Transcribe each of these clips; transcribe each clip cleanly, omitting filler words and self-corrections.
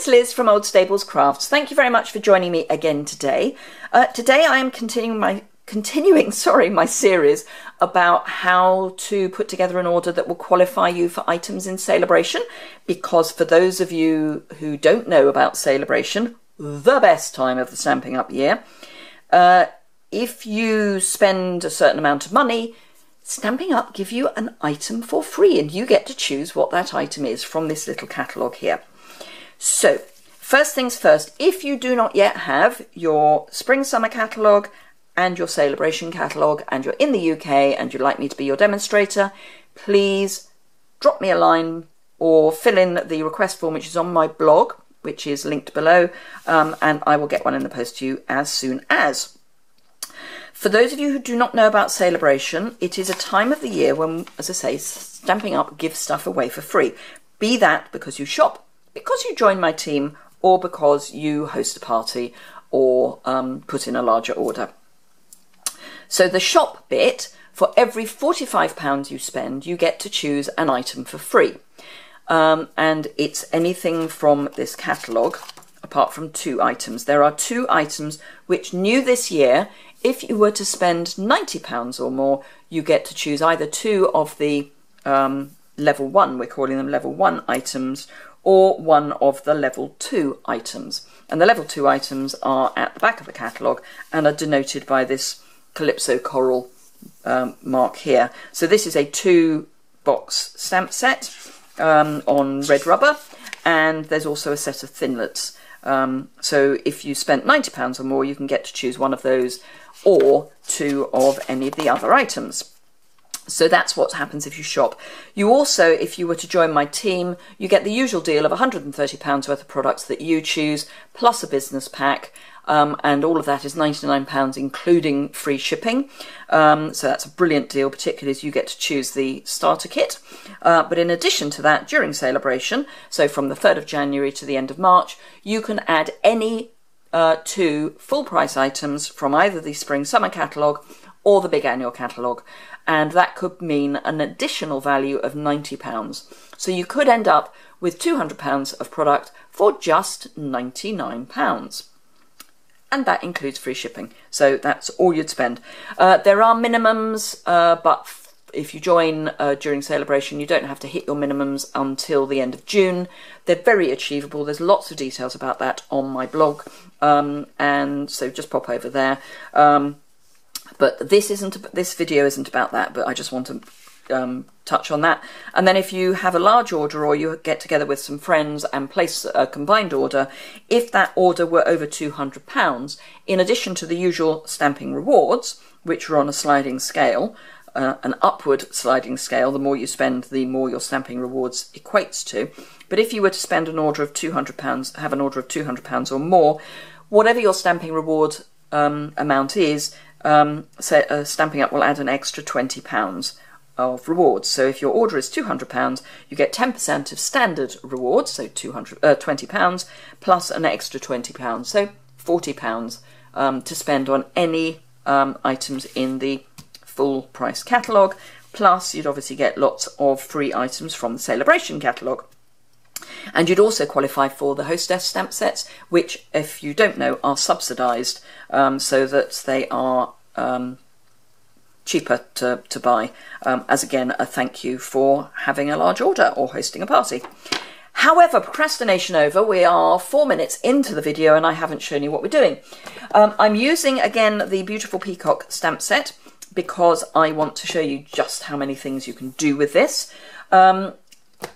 it's Liz from Old Stables Crafts. Thank you very much for joining me again today. Today I am continuing my series about how to put together an order that will qualify you for items in Sale-a-Bration, because for those of you who don't know about Sale-a-Bration, the best time of the Stampin' Up year, if you spend a certain amount of money, Stampin' Up give you an item for free, and you get to choose what that item is from this little catalogue here. So, first things first, if you do not yet have your Spring-Summer catalogue and your Sale-a-Bration catalogue, and you're in the UK and you'd like me to be your demonstrator, please drop me a line or fill in the request form, which is on my blog, which is linked below, and I will get one in the post to you as soon as. For those of you who do not know about Sale-a-Bration, it is a time of the year when, as I say, Stampin' Up gives stuff away for free. Be that because you shop, because you join my team, or because you host a party or put in a larger order. So the shop bit, for every £45 you spend, you get to choose an item for free. And it's anything from this catalogue, apart from 2 items. There are 2 items which, new this year, if you were to spend £90 or more, you get to choose either 2 of the level 1, we're calling them level 1 items, or 1 of the level 2 items. And the level 2 items are at the back of the catalogue and are denoted by this Calypso Coral mark here. So this is a 2-box stamp set on red rubber, and there's also a set of thinlets. So if you spent £90 or more, you can get to choose 1 of those or 2 of any of the other items. So that's what happens if you shop. You also, if you were to join my team, you get the usual deal of £130 worth of products that you choose, plus a business pack, and all of that is £99, including free shipping. So that's a brilliant deal, particularly as you get to choose the starter kit. But in addition to that, during Sale-a-Bration, so from the 3rd of January to the end of March, you can add any 2 full price items from either the Spring-Summer catalogue or the Big Annual catalogue, and that could mean an additional value of £90. So you could end up with £200 of product for just £99. And that includes free shipping. So that's all you'd spend. There are minimums, but if you join during Sale-a-Bration, you don't have to hit your minimums until the end of June. They're very achievable. There's lots of details about that on my blog, and so just pop over there. But this video isn't about that, but I just want to touch on that. And then if you have a large order, or you get together with some friends and place a combined order, if that order were over £200, in addition to the usual stamping rewards, which are on a sliding scale, an upward sliding scale, the more you spend, the more your stamping rewards equates to. But if you were to spend an order of £200, have an order of £200 or more, whatever your stamping reward amount is, Stampin' Up will add an extra £20 of rewards. So if your order is £200, you get 10% of standard rewards, so £20, plus an extra £20, so £40 to spend on any items in the full price catalogue. Plus you'd obviously get lots of free items from the Sale-a-Bration catalogue. And you'd also qualify for the Hostess stamp sets, which, if you don't know, are subsidised, so that they are cheaper to buy, as again a thank you for having a large order or hosting a party. However, procrastination over, we are 4 minutes into the video and I haven't shown you what we're doing. I'm using again the Beautiful Peacock stamp set because I want to show you just how many things you can do with this.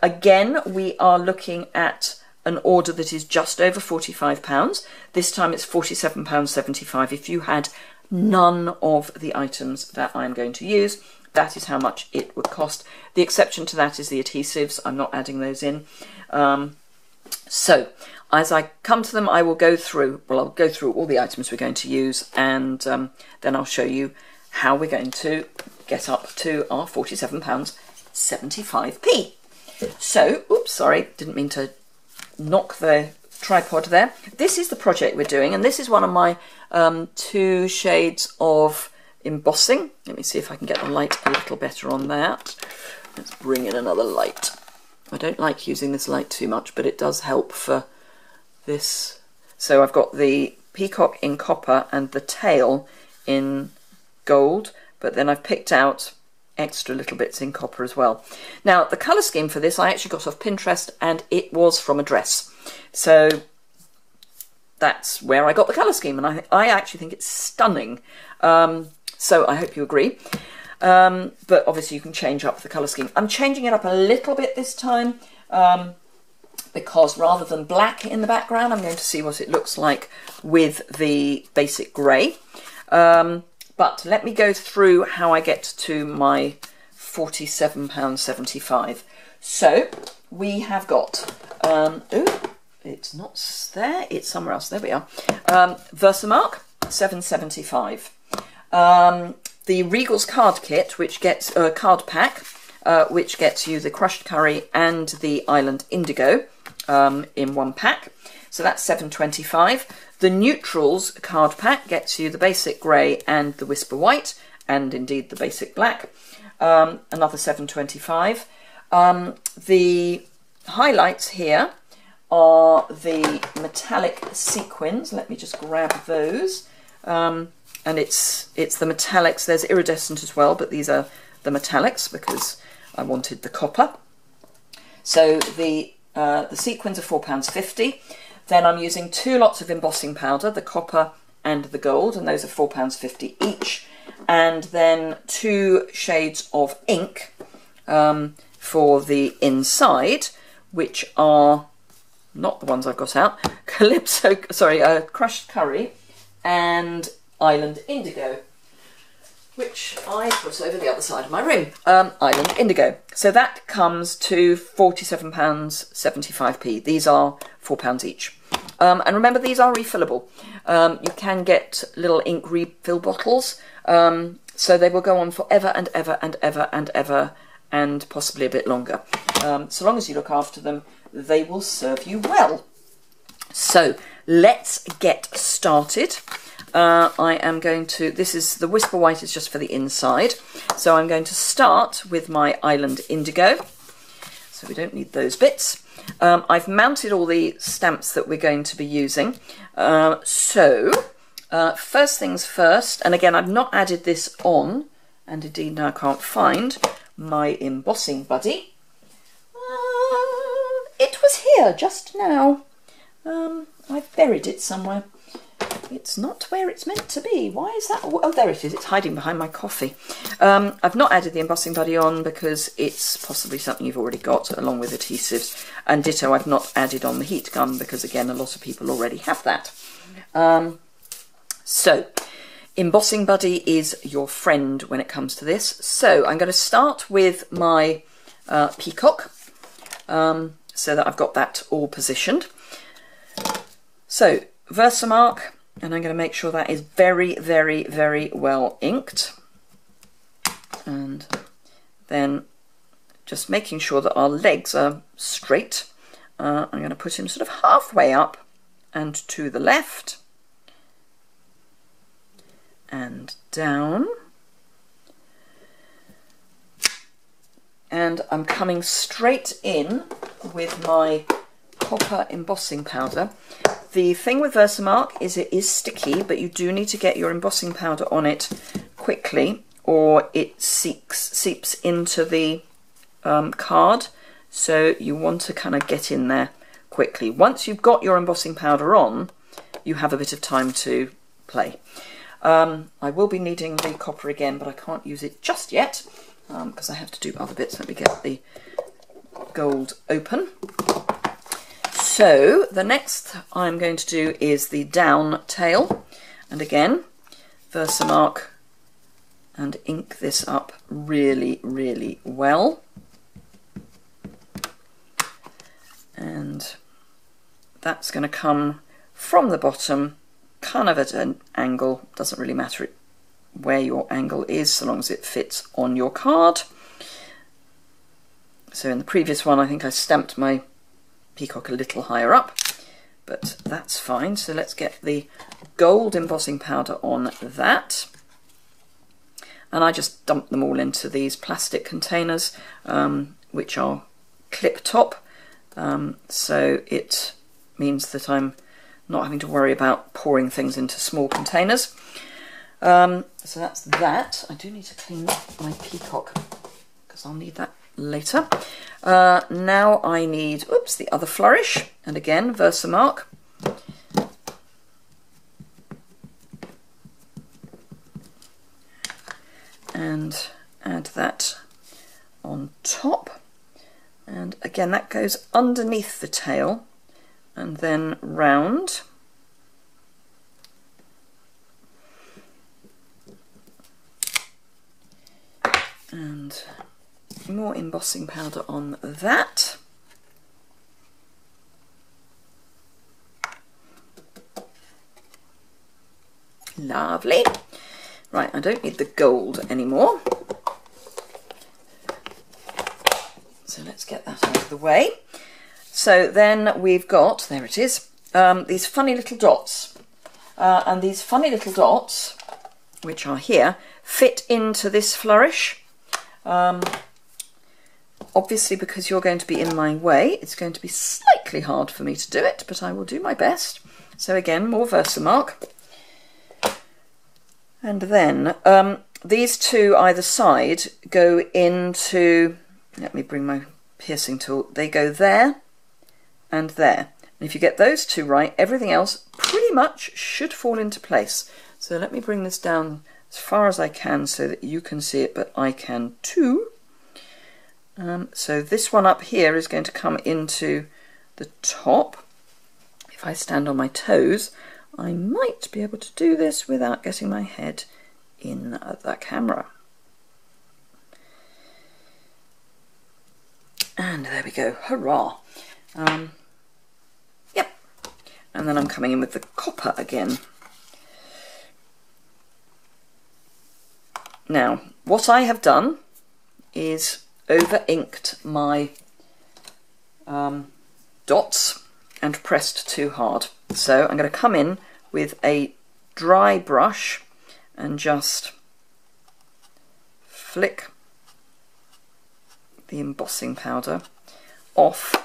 Again, we are looking at an order that is just over £45. This time it's £47.75. If you had none of the items that I'm going to use, that is how much it would cost. The exception to that is the adhesives. I'm not adding those in. So as I come to them, I will go through, well, I'll go through all the items we're going to use, and then I'll show you how we're going to get up to our £47.75p. So, oops, sorry, didn't mean to knock the tripod there. This is the project we're doing, and this is one of my 2 shades of embossing. Let me see if I can get the light a little better on that. Let's bring in another light. I don't like using this light too much, but it does help for this. So I've got the peacock in copper and the tail in gold, but then I've picked out extra little bits in copper as well. Now the colour scheme for this I actually got off Pinterest, and it was from a dress, so that's where I got the colour scheme, and I actually think it's stunning. So I hope you agree. But obviously you can change up the colour scheme. I'm changing it up a little bit this time, because rather than black in the background, I'm going to see what it looks like with the basic grey. But let me go through how I get to my £47.75. So we have got, it's not there, it's somewhere else. There we are. Versamark, £7.75. The Regal's card kit, which gets a card pack, which gets you the crushed curry and the Island Indigo in one pack. So that's £7.25. The Neutrals card pack gets you the basic grey and the Whisper White, and indeed the basic black. Another £7.25. The highlights here are the metallic sequins. Let me just grab those. And it's the metallics. There's iridescent as well, but these are the metallics because I wanted the copper. So the sequins are £4.50. Then I'm using 2 lots of embossing powder, the copper and the gold, and those are £4.50 each. And then 2 shades of ink for the inside, which are not the ones I've got out. Crushed curry and Island Indigo, which I put over the other side of my room. Island Indigo. So that comes to £47.75p. These are £4 each. And remember, these are refillable. You can get little ink refill bottles, so they will go on forever and ever and ever and ever, and possibly a bit longer. So long as you look after them, they will serve you well. So let's get started. I am going to, this is the Whisper White, is just for the inside. So I'm going to start with my Island Indigo. So we don't need those bits. I've mounted all the stamps that we're going to be using. First things first, and again, I've not added this on, and indeed now I can't find my embossing buddy. It was here just now. I've buried it somewhere. It's not where it's meant to be. Why is that? Oh, there it is. It's hiding behind my coffee. I've not added the embossing buddy on because it's possibly something you've already got along with adhesives. And ditto, I've not added on the heat gun because, again, a lot of people already have that. So, embossing buddy is your friend when it comes to this. So, I'm going to start with my peacock so that I've got that all positioned. So, Versamark, and I'm going to make sure that is very, very, very well inked. And then just making sure that our legs are straight. I'm going to put him sort of halfway up and to the left. And down. And I'm coming straight in with my copper embossing powder. The thing with Versamark is it is sticky, but you do need to get your embossing powder on it quickly or it seeps into the card. So you want to kind of get in there quickly. Once you've got your embossing powder on, you have a bit of time to play. I will be needing the copper again, but I can't use it just yet because I have to do other bits. Let me get the gold open. So the next I'm going to do is the down tail, and again Versamark, and ink this up really, really well. And that's going to come from the bottom, kind of at an angle. Doesn't really matter where your angle is, so long as it fits on your card. So in the previous one, I think I stamped my peacock a little higher up, but that's fine. So let's get the gold embossing powder on that. And I just dump them all into these plastic containers, which are clip top. So it means that I'm not having to worry about pouring things into small containers. So that's that. I do need to clean my peacock because I'll need that later. Now I need, oops, the other flourish, and again Versamark. And add that on top, and again that goes underneath the tail and then round. And more embossing powder on that. Lovely. Right, I don't need the gold anymore. So let's get that out of the way. So then we've got, there it is, these funny little dots. And these funny little dots, which are here, fit into this flourish. Obviously, because you're going to be in my way, it's going to be slightly hard for me to do it, but I will do my best. So again, more Versamark. And then these two either side go into, let me bring my piercing tool, they go there and there. And if you get those two right, everything else pretty much should fall into place. So let me bring this down as far as I can so that you can see it, but I can too. So this one up here is going to come into the top. If I stand on my toes, I might be able to do this without getting my head in the camera. And there we go, hurrah. Yep, and then I'm coming in with the copper again. Now, what I have done is over-inked my dots and pressed too hard. So I'm going to come in with a dry brush and just flick the embossing powder off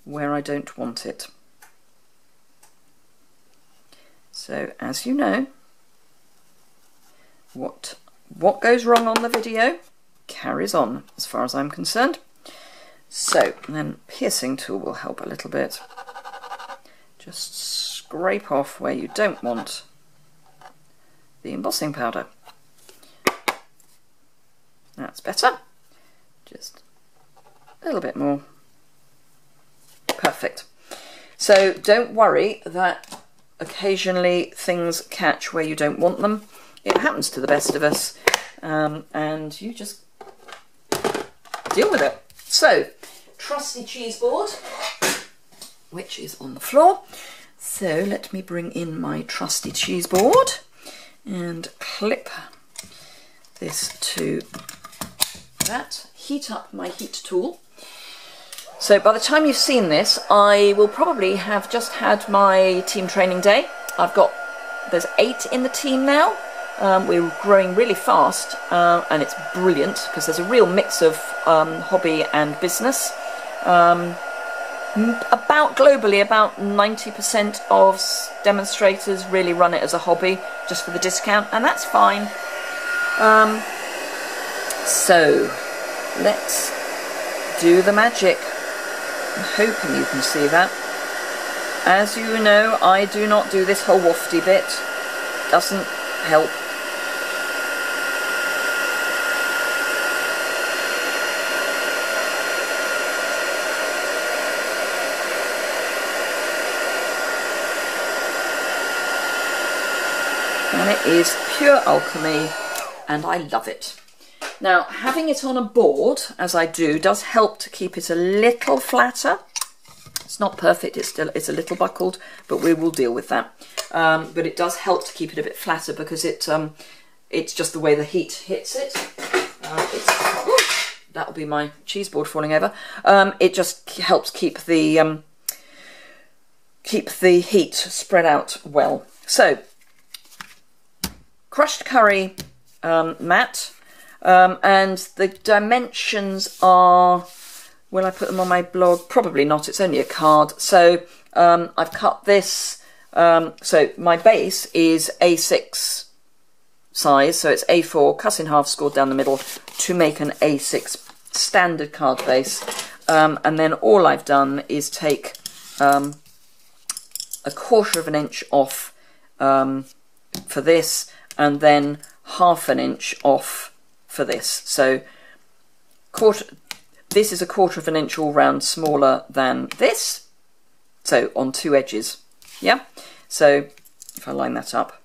where I don't want it. So as you know, what goes wrong on the video carries on as far as I'm concerned. So then piercing tool will help a little bit. Just scrape off where you don't want the embossing powder. That's better. Just a little bit more. Perfect. So don't worry that occasionally things catch where you don't want them. It happens to the best of us, and you just deal with it. So, trusty cheese board, which is on the floor. So let me bring in my trusty cheese board and clip this to that. Heat up my heat tool. So by the time you've seen this, I will probably have just had my team training day. There's 8 in the team now. We're growing really fast, and it's brilliant because there's a real mix of hobby and business. Globally, about 90% of demonstrators really run it as a hobby, just for the discount, and that's fine. So let's do the magic. I'm hoping you can see that. As you know, I do not do this whole wafty bit. Doesn't help. And it is pure alchemy, and I love it. Now, having it on a board, as I do, does help to keep it a little flatter. It's not perfect, it's a little buckled, but we will deal with that. But it does help to keep it a bit flatter because it's just the way the heat hits it. That'll be my cheese board falling over. It just helps keep the heat spread out well. So, crushed curry mat, and the dimensions are Will I put them on my blog? Probably not, it's only a card. So I've cut this, so my base is A6 size, so it's A4, cut in half, scored down the middle to make an A6 standard card base. And then all I've done is take a 1/4 of an inch off for this, and then 1/2 inch off for this. So this is a 1/4 of an inch all round smaller than this, so on 2 edges. Yeah, so if I line that up,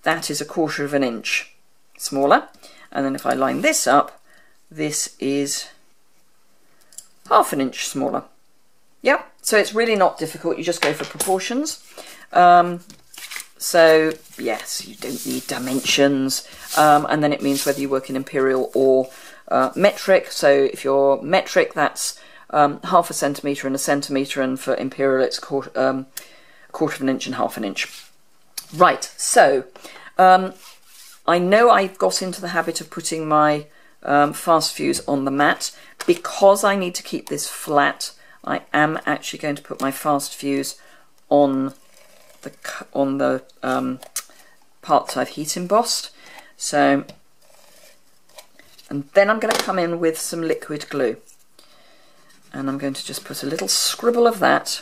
that is a 1/4 of an inch smaller, and then if I line this up, this is 1/2 inch smaller. Yeah, so it's really not difficult, you just go for proportions. So yes, you don't need dimensions, and then it means whether you work in imperial or metric. So if you're metric, that's 1/2 centimetre and 1 centimetre, and for imperial it's 1/4 of an inch and 1/2 inch. Right, so I know I've got into the habit of putting my fast fuse on the mat. Because I need to keep this flat, I am actually going to put my fast fuse on the parts I've heat embossed. So, and then I'm going to come in with some liquid glue, and I'm going to just put a little scribble of that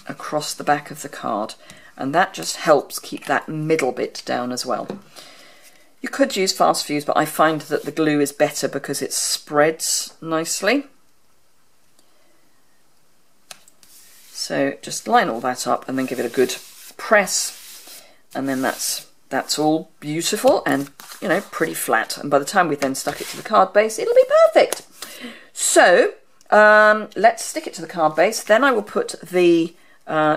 across the back of the card, and that just helps keep that middle bit down as well. You could use fast fuse, but I find that the glue is better because it spreads nicely. So just line all that up and then give it a good press, and then that's all beautiful and, you know, pretty flat. And by the time we've then stuck it to the card base, it'll be perfect. So let's stick it to the card base. Then I will put the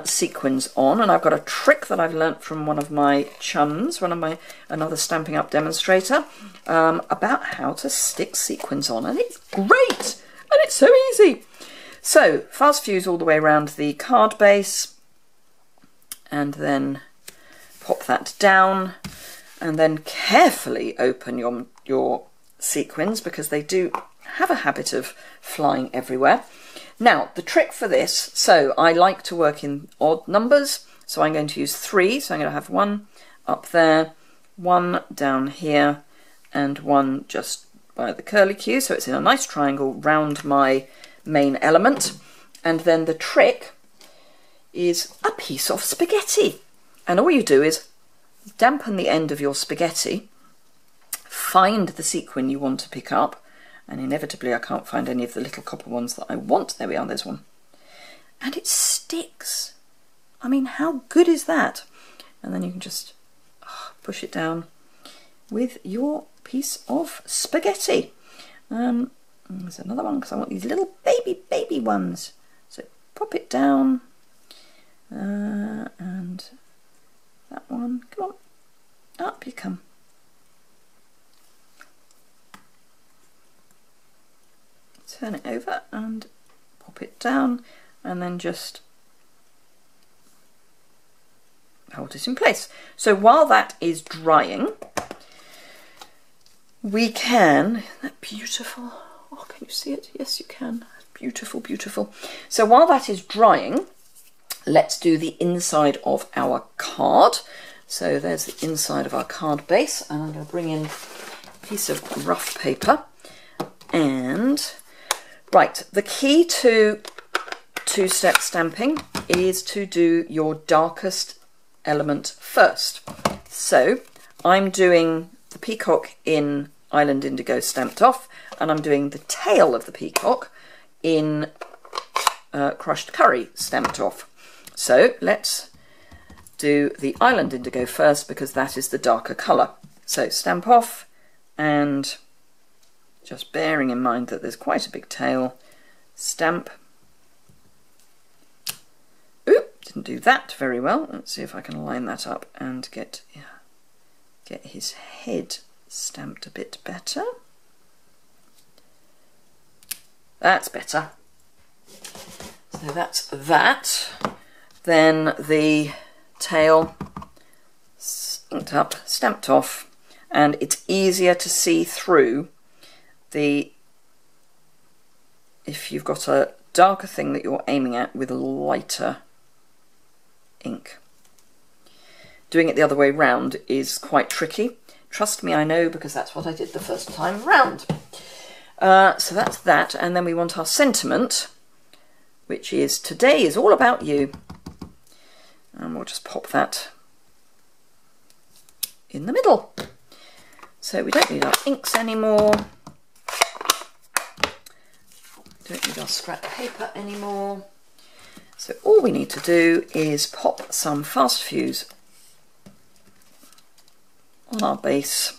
sequins on, and I've got a trick that I've learnt from one of my chums, another Stampin' Up demonstrator, about how to stick sequins on, and it's great and it's so easy. So fast fuse all the way around the card base, and then pop that down, and then carefully open your sequins, because they do have a habit of flying everywhere. Now, the trick for this, so I like to work in odd numbers, so I'm going to use 3. So I'm going to have 1 up there, 1 down here, and 1 just by the curly Q, so it's in a nice triangle round my main element. And then the trick is a piece of spaghetti. And all you do is dampen the end of your spaghetti, find the sequin you want to pick up, and inevitably I can't find any of the little copper ones that I want. There we are, there's one. And it sticks. I mean, how good is that? And then you can just push it down with your piece of spaghetti. There's another one, because I want these little baby ones. So pop it down. And that one, come on, up you come. Turn it over and pop it down, and then just hold it in place. So while that is drying, we can, isn't that beautiful? Oh, can you see it? Yes, you can. Beautiful, beautiful. So while that is drying, let's do the inside of our card. So there's the inside of our card base, and I'm going to bring in a piece of rough paper. And right, the key to two-step stamping is to do your darkest element first. So I'm doing the peacock in Island Indigo stamped off, and I'm doing the tail of the peacock in crushed curry stamped off. So let's do the Island Indigo first, because that is the darker colour. So stamp off, and just bearing in mind that there's quite a big tail, stamp. Oop, didn't do that very well. Let's see if I can line that up and get his head stamped a bit better. That's better. So that's that. Then the tail inked up, stamped off, and it's easier to see through the if you've got a darker thing that you're aiming at with a lighter ink. Doing it the other way round is quite tricky. Trust me, I know, because that's what I did the first time round. So that's that, and then we want our sentiment, which is today is all about you. And we'll just pop that in the middle. So we don't need our inks anymore. Don't need our scrap paper anymore. So all we need to do is pop some fast fuse on our base.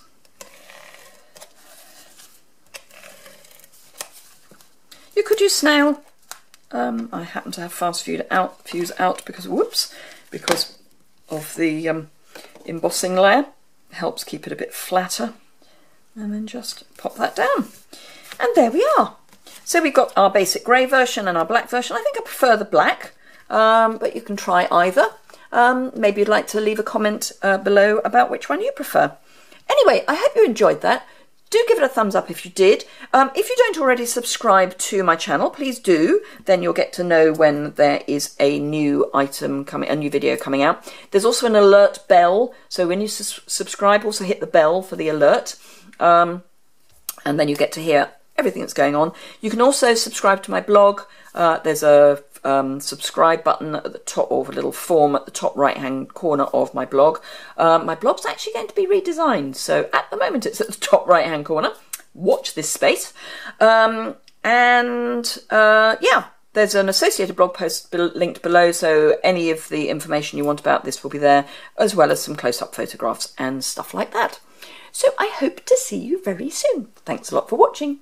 You could use snail. I happen to have fast fuse out because, whoops, because of the embossing layer. Helps keep it a bit flatter. And then just pop that down. And there we are. So we've got our basic grey version and our black version. I think I prefer the black, but you can try either. Maybe you'd like to leave a comment below about which one you prefer. Anyway, I hope you enjoyed that. Do give it a thumbs up if you did. If you don't already subscribe to my channel, please do. Then you'll get to know when there is a new item coming, a new video coming out. There's also an alert bell. So when you subscribe, also hit the bell for the alert. And then you get to hear everything that's going on. You can also subscribe to my blog. There's a subscribe button at the top, or a little form at the top right hand corner of my blog. My blog's actually going to be redesigned, so at the moment it's at the top right hand corner. Watch this space. Yeah, there's an associated blog post linked below, so any of the information you want about this will be there, as well as some close-up photographs and stuff like that. So I hope to see you very soon. Thanks a lot for watching.